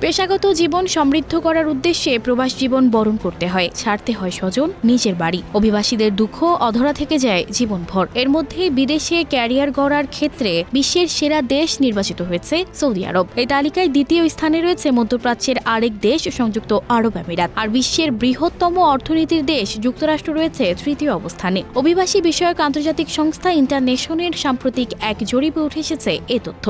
পেশাগত জীবন সমৃদ্ধ করার উদ্দেশ্যে প্রবাস জীবন বরণ করতে হয়, ছাড়তে হয় স্বজন, নিজের বাড়ি। অভিবাসীদের দুঃখ অধরা থেকে যায় জীবনভর। এর মধ্যে বিদেশে ক্যারিয়ার গড়ার ক্ষেত্রে বিশ্বের সেরা দেশ নির্বাচিত হয়েছে সৌদি আরব। এই তালিকায় দ্বিতীয় স্থানে রয়েছে মধ্যপ্রাচ্যের আরেক দেশ সংযুক্ত আরব আমিরাত। আর বিশ্বের বৃহত্তম অর্থনীতির দেশ যুক্তরাষ্ট্র রয়েছে তৃতীয় অবস্থানে। অভিবাসী বিষয়ক আন্তর্জাতিক সংস্থা ইন্টারন্যাশনের সাম্প্রতিক এক জরিপে উঠে এসেছে এ তথ্য।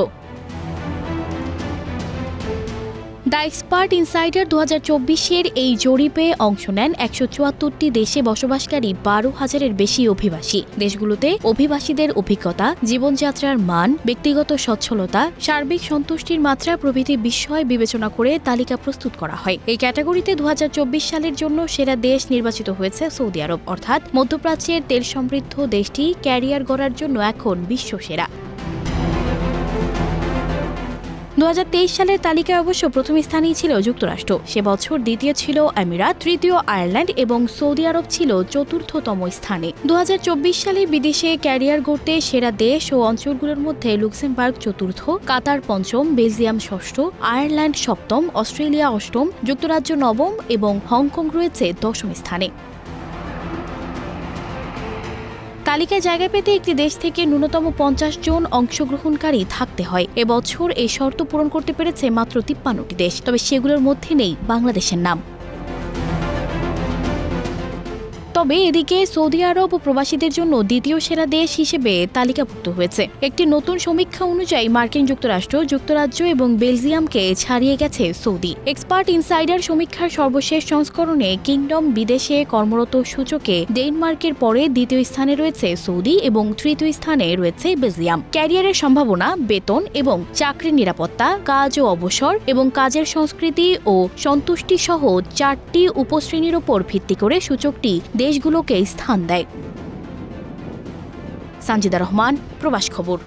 দ্য এক্সপার্ট ইনসাইডার 2024-এর এই জরিপে অংশ নেন 174টি দেশে বসবাসকারী 12,000-এর বেশি অভিবাসী। দেশগুলোতে অভিবাসীদের অভিজ্ঞতা, জীবনযাত্রার মান, ব্যক্তিগত সচ্ছলতা, সার্বিক সন্তুষ্টির মাত্রা প্রভৃতি বিষয় বিবেচনা করে তালিকা প্রস্তুত করা হয়। এই ক্যাটাগরিতে 2024 সালের জন্য সেরা দেশ নির্বাচিত হয়েছে সৌদি আরব, অর্থাৎ মধ্যপ্রাচ্যের তেল সমৃদ্ধ দেশটি ক্যারিয়ার গড়ার জন্য এখন বিশ্বসেরা। 2023 সালের তালিকায় অবশ্য প্রথম স্থানেই ছিল যুক্তরাষ্ট্র। সে বছর দ্বিতীয় ছিল আমিরাত, তৃতীয় আয়ারল্যান্ড এবং সৌদি আরব ছিল চতুর্থতম স্থানে। 2024 সালে বিদেশে ক্যারিয়ার গড়তে সেরা দেশ ও অঞ্চলগুলোর মধ্যে লুক্সেমবার্গ চতুর্থ, কাতার পঞ্চম, বেলজিয়াম ষষ্ঠ, আয়ারল্যান্ড সপ্তম, অস্ট্রেলিয়া অষ্টম, যুক্তরাজ্য নবম এবং হংকং রয়েছে দশম স্থানে। তালিকায় জায়গা পেতে একটি দেশ থেকে ন্যূনতম 50 জন অংশগ্রহণকারী থাকতে হয়। এবছর এই শর্ত পূরণ করতে পেরেছে মাত্র 53টি দেশ, তবে সেগুলোর মধ্যে নেই বাংলাদেশের নাম। তবে এদিকে সৌদি আরব ও প্রবাসীদের জন্য দ্বিতীয় সেরা দেশ হিসেবে তালিকাভুক্ত হয়েছে। একটি নতুন সমীক্ষা অনুযায়ী মার্কিন যুক্তরাষ্ট্র, যুক্তরাজ্য এবং বেলজিয়ামকে ছাড়িয়ে গেছে সৌদি। এক্সপার্ট ইনসাইডার সমীক্ষার সর্বশেষ সংস্করণে কিংডম বিদেশে কর্মরত সূচকে ডেনমার্কের পরে দ্বিতীয় স্থানে রয়েছে সৌদি এবং তৃতীয় স্থানে রয়েছে বেলজিয়াম। ক্যারিয়ারের সম্ভাবনা, বেতন এবং চাকরির নিরাপত্তা, কাজ ও অবসর এবং কাজের সংস্কৃতি ও সন্তুষ্টি সহ 4টি উপশ্রেণীর ওপর ভিত্তি করে সূচকটি দেশগুলোকে স্থান দেয়। সানজিদা রহমান, প্রবাস খবর।